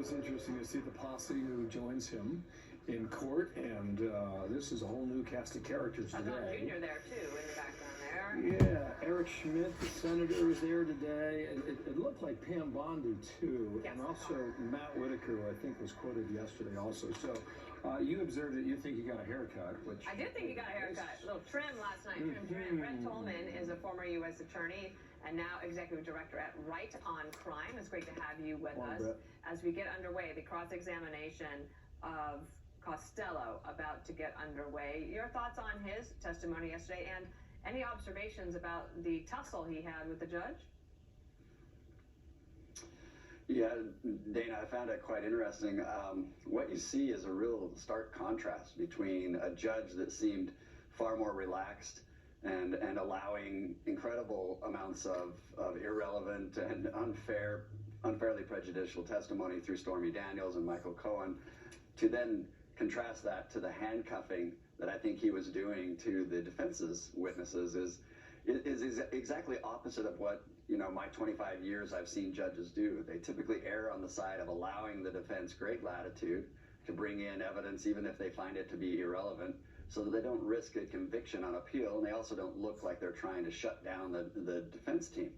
always interesting to see the posse who joins him in court, and this is a whole new cast of characters today. Don Jr. there too, in the background there. Yeah, Eric Schmidt, the senator, is there today. It looked like Pam Bondi too, yes, and also Matt Whitaker, who I think was quoted yesterday also. So you observed it. You think he got a haircut, which I do think he got a haircut. A little trim last night. Trim. Brett Tolman is a former U.S. attorney and now executive director at Right on Crime. It's great to have you with us Brett. as we get underway. The cross-examination of Costello about to get underway. Your thoughts on his testimony yesterday, and any observations about the tussle he had with the judge? Yeah, Dana, I found it quite interesting. What you see is a real stark contrast between a judge that seemed far more relaxed and allowing incredible amounts of irrelevant and unfairly prejudicial testimony through Stormy Daniels and Michael Cohen, to then contrast that to the handcuffing that I think he was doing to the defense's witnesses is exactly opposite of what, my 25 years I've seen judges do. They typically err on the side of allowing the defense great latitude to bring in evidence even if they find it to be irrelevant, so that they don't risk a conviction on appeal, and they also don't look like they're trying to shut down the defense team.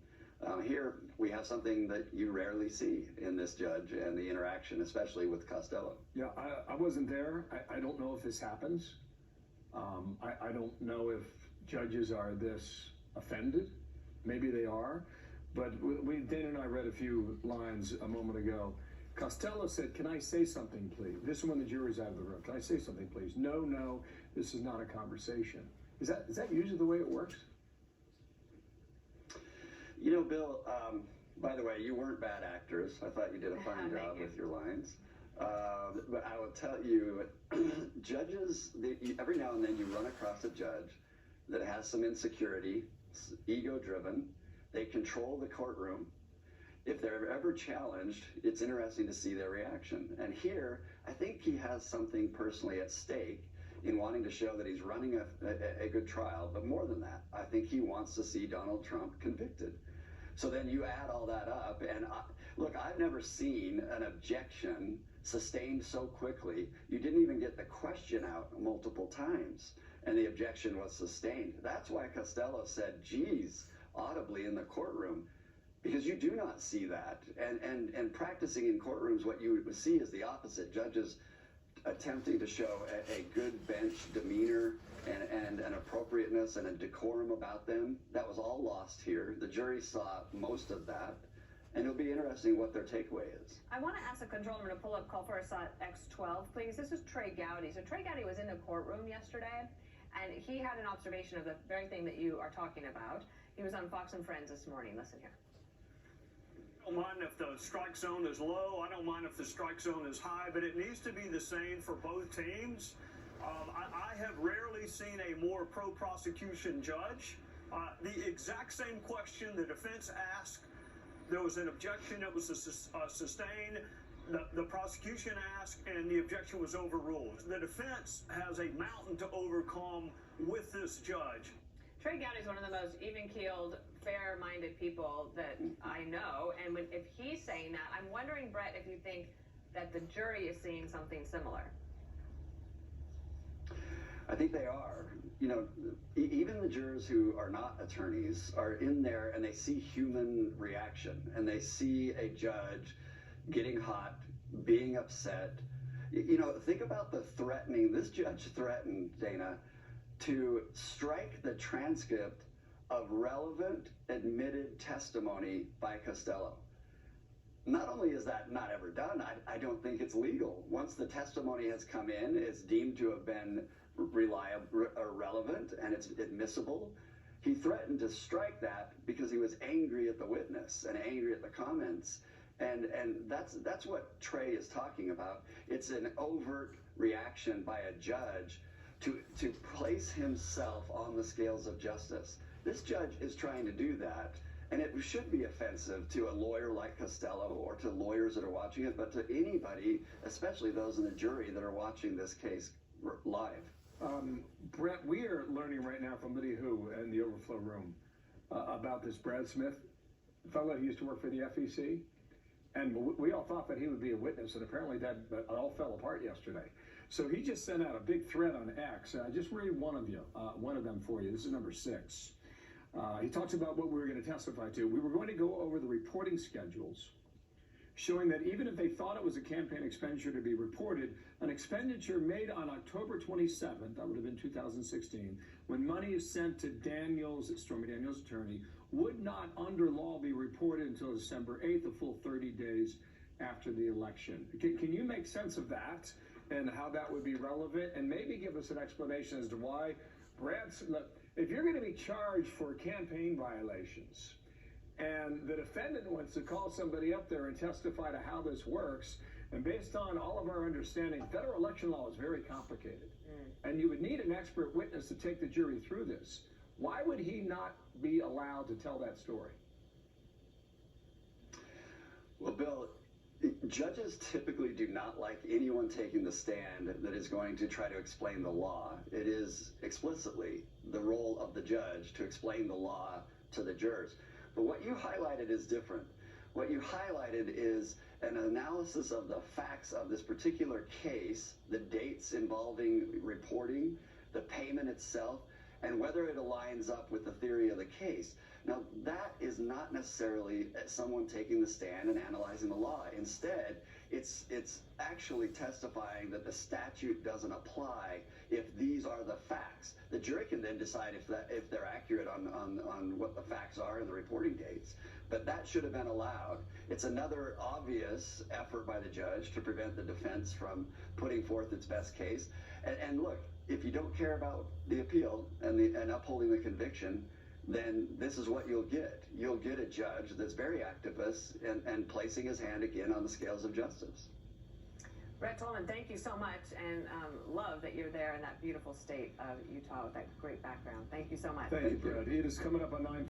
Here we have something that you rarely see in this judge and the interaction, especially with Costello. Yeah, I wasn't there. I don't know if this happens. I don't know if judges are this offended. Maybe they are. But Dana and I read a few lines a moment ago. Costello said, "Can I say something, please?" This is when the jury's out of the room. "Can I say something, please?" No, this is not a conversation. Is that usually the way it works? Bill, by the way, you weren't bad actors. I thought you did a fine job with your lines. But I will tell you, judges, every now and then you run across a judge that has some insecurity, ego-driven. They control the courtroom. If they're ever challenged, it's interesting to see their reaction. And here, I think he has something personally at stake in wanting to show that he's running a good trial. But more than that, I think he wants to see Donald Trump convicted. So then you add all that up, and look, I've never seen an objection sustained so quickly. You didn't even get the question out multiple times, and the objection was sustained. That's why Costello said, "Geez," audibly in the courtroom, because you do not see that. And practicing in courtrooms, what you would see is the opposite. Judges attempting to show a good bench demeanor and an appropriateness and a decorum about them. That was all lost here. The jury saw most of that, and it'll be interesting what their takeaway is. I want to ask the control room to pull up call for X12, please. This is Trey Gowdy. So Trey Gowdy was in the courtroom yesterday, and he had an observation of the very thing that you are talking about. He was on Fox and Friends this morning. Listen here. I don't mind if the strike zone is low. I don't mind if the strike zone is high, but it needs to be the same for both teams. I have rarely seen a more pro-prosecution judge. The exact same question the defense asked, there was an objection that was sustained. The prosecution asked, and the objection was overruled. The defense has a mountain to overcome with this judge. Trey Gowdy is one of the most even-keeled, fair-minded people that I know, and if he's saying that, I'm wondering, Brett, if you think that the jury is seeing something similar. I think they are. Even the jurors who are not attorneys are in there, and they see human reaction, and they see a judge getting hot, being upset. Think about the threatening. This judge threatened, Dana, to strike the transcript of relevant admitted testimony by Costello. Not only is that not ever done, I don't think it's legal. Once the testimony has come in, it's deemed to have been reliable or relevant, and it's admissible. He threatened to strike that because he was angry at the witness and angry at the comments. And that's what Trey is talking about. It's an overt reaction by a judge to place himself on the scales of justice. This judge is trying to do that, and it should be offensive to a lawyer like Costello or to lawyers that are watching it, but to anybody, especially those in the jury that are watching this case live. Brett, we are learning right now from Lydia Hu in the overflow room about this Brad Smith fellow who used to work for the FEC. And we all thought that he would be a witness, and apparently that all fell apart yesterday. So he just sent out a big thread on X, and I just read one of them for you. This is number 6. He talks about what we were going to testify to. We were going to go over the reporting schedules, showing that even if they thought it was a campaign expenditure to be reported, an expenditure made on October 27th, that would have been 2016, when money is sent to Stormy Daniels' attorney, would not under law be reported until December 8th, a full 30 days after the election. Can you make sense of that and how that would be relevant, and maybe give us an explanation as to why look, if you're going to be charged for campaign violations, and the defendant wants to call somebody up there and testify to how this works, and based on all of our understanding, federal election law is very complicated, and you would need an expert witness to take the jury through this. Why would he not be allowed to tell that story? Well, Bill, judges typically do not like anyone taking the stand that is going to try to explain the law. It is explicitly the role of the judge to explain the law to the jurors. But what you highlighted is different. What you highlighted is an analysis of the facts of this particular case, the dates involving reporting, the payment itself, and whether it aligns up with the theory of the case. Now, that is not necessarily someone taking the stand and analyzing the law. Instead, it's actually testifying that the statute doesn't apply if these are the facts. The jury can then decide if they're accurate on what the facts are and the reporting dates. But that should have been allowed. It's another obvious effort by the judge to prevent the defense from putting forth its best case. And look, if you don't care about the appeal and upholding the conviction, then this is what you'll get. You'll get a judge that's very activist and placing his hand again on the scales of justice. Brett Tolman, thank you so much, and love that you're there in that beautiful state of Utah with that great background. Thank you so much. Thank you, Brett. It is coming up on 9.